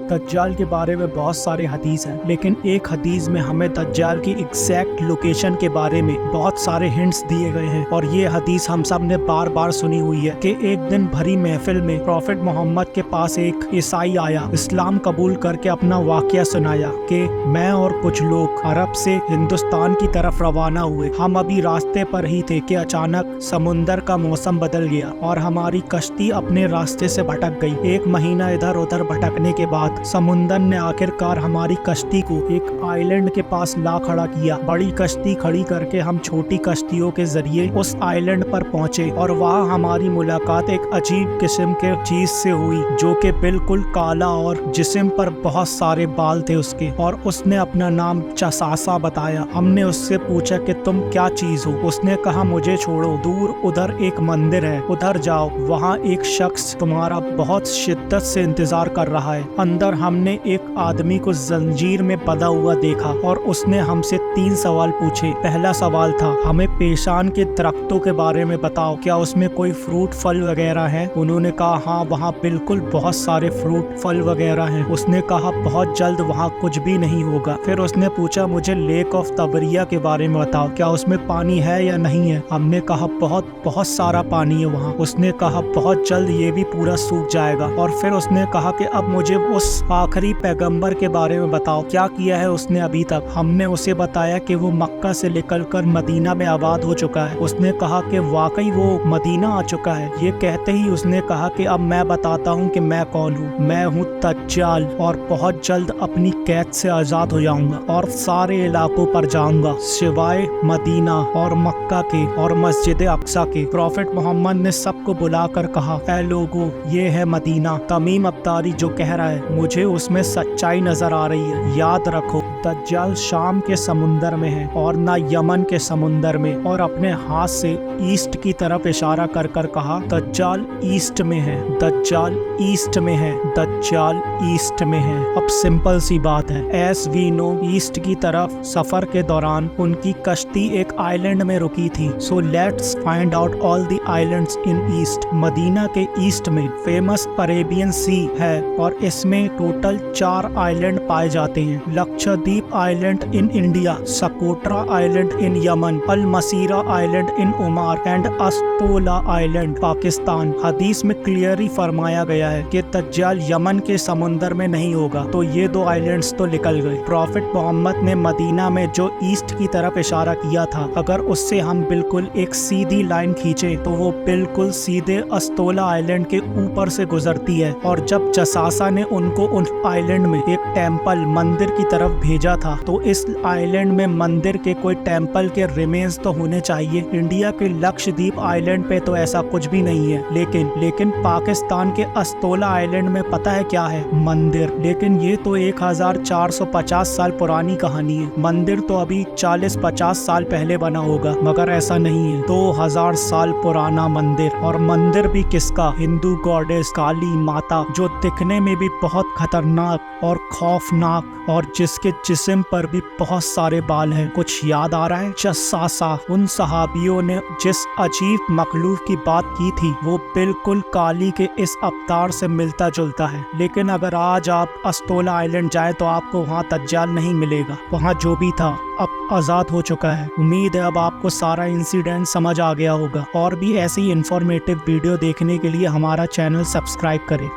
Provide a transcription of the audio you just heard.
दज्जाल के बारे में बहुत सारे हदीस हैं, लेकिन एक हदीस में हमें दज्जाल की एग्जैक्ट लोकेशन के बारे में बहुत सारे हिंट्स दिए गए हैं। और ये हदीस हम सब ने बार बार सुनी हुई है कि एक दिन भरी महफिल में प्रॉफिट मोहम्मद के पास एक ईसाई आया, इस्लाम कबूल करके अपना वाकया सुनाया कि मैं और कुछ लोग अरब से हिंदुस्तान की तरफ रवाना हुए। हम अभी रास्ते पर ही थे कि अचानक समुंदर का मौसम बदल गया और हमारी कश्ती अपने रास्ते से भटक गई। एक महीना इधर उधर भटकने के बाद समुंदर ने आखिरकार हमारी कश्ती को एक आइलैंड के पास ला खड़ा किया। बड़ी कश्ती खड़ी करके हम छोटी कश्तियों के जरिए उस आइलैंड पर पहुंचे और वहाँ हमारी मुलाकात एक अजीब किस्म के चीज से हुई जो कि बिल्कुल काला और जिस्म पर बहुत सारे बाल थे उसके, और उसने अपना नाम चसासा बताया। हमने उससे पूछा कि तुम क्या चीज हो। उसने कहा मुझे छोड़ो, दूर उधर एक मंदिर है, उधर जाओ, वहाँ एक शख्स तुम्हारा बहुत शिद्दत से इंतजार कर रहा है। अंदर हमने एक आदमी को जंजीर में बंधा हुआ देखा और उसने हमसे 3 सवाल पूछे। पहला सवाल था, हमें पेशान के दरख्तों के बारे में बताओ, क्या उसमें कोई फ्रूट फल वगैरह है। उन्होंने कहा हाँ, वहाँ बिल्कुल बहुत सारे फ्रूट फल वगैरह हैं। उसने कहा बहुत जल्द वहाँ कुछ भी नहीं होगा। फिर उसने पूछा मुझे लेक ऑफ तबरिया के बारे में बताओ, क्या उसमें पानी है या नहीं है। हमने कहा बहुत बहुत सारा पानी है वहाँ। उसने कहा बहुत जल्द ये भी पूरा सूख जाएगा। और फिर उसने कहा कि अब मुझे उस आखिरी पैगंबर के बारे में बताओ, क्या किया है उसने अभी तक। हमने उसे बताया कि वो मक्का से निकलकर मदीना में आबाद हो चुका है। उसने कहा कि वाकई वो मदीना आ चुका है। ये कहते ही उसने कहा कि अब मैं बताता हूँ कि मैं कौन हूँ। मैं हूँ दज्जाल और बहुत जल्द अपनी कैद से आजाद हो जाऊंगा और सारे इलाकों पर जाऊंगा सिवाय मदीना और मक्का के और मस्जिद अक्सा के। प्रॉफिट मोहम्मद ने सबको बुलाकर कहा, ऐ लोगों, ये है मदीना। तमीम अब्दारी जो कह रहा है मुझे उसमें सच्चाई नजर आ रही है। याद रखो दज्जाल शाम के समुंदर में है और ना यमन के समुंदर में। और अपने हाथ से ईस्ट की तरफ इशारा कर कर कहा, दज्जाल ईस्ट में है, दज्जाल ईस्ट में है, दज्जाल ईस्ट में है। अब सिंपल सी बात है, एस वी नो ईस्ट की तरफ सफर के दौरान उनकी कश्ती एक आइलैंड में रुकी थी। So let's find out all the islands in east. Medina के ईस्ट में फेमस अरेबियन सी है और इसमें टोटल 4 आइलैंड पाए जाते हैं। Lakshadweep island in India, Socotra island in Yemen, Al Masirah island in Oman and Astola island Pakistan. हदीस में क्लियरली फरमाया गया है कि दज्जाल यमन के समुंदर में नहीं होगा। तो ये 2 आइलैंड्स तो निकल गए। प्रॉफिट मोहम्मद ने मदीना में जो ईस्ट की तरफ इशारा किया था, अगर उससे हम बिल्कुल एक सीधी लाइन खींचे तो वो बिल्कुल सीधे अस्तोला आइलैंड के ऊपर से गुजरती है। और जब जसासा ने उनको उन आइलैंड में एक टेम्पल मंदिर की तरफ भेजा था, तो इस आइलैंड में मंदिर के कोई टेम्पल के रिमेन्स तो होने चाहिए। इंडिया के लक्षद्वीप आइलैंड पे तो ऐसा कुछ भी नहीं है, लेकिन पाकिस्तान के अस्तोला आइलैंड में पता है क्या है? मंदिर। लेकिन ये तो 1450 साल पुरानी कहानी है। मंदिर तो अभी 40-50 साल पहले बना होगा, मगर ऐसा नहीं है। 2000 साल पुराना मंदिर। और मंदिर भी किसका? हिंदू गॉडेस काली माता, जो दिखने में भी बहुत खतरनाक और खौफनाक और जिसके जिस्म पर भी बहुत सारे बाल हैं। कुछ याद आ रहा है? जसासा। उन सहाबियों ने जिस अजीब मखलूक की बात की थी वो बिल्कुल काली के इस अवतार से मिलता जुलता है। लेकिन अगर आज आप अस्तोला आइलैंड जाए तो आपको वहाँ दज्जाल नहीं मिलेगा। वहाँ जो भी था अब आज़ाद हो चुका है। उम्मीद है अब आपको सारा इंसिडेंट समझ आ गया होगा। और भी ऐसी इंफॉर्मेटिव वीडियो देखने के लिए हमारा चैनल सब्सक्राइब करें।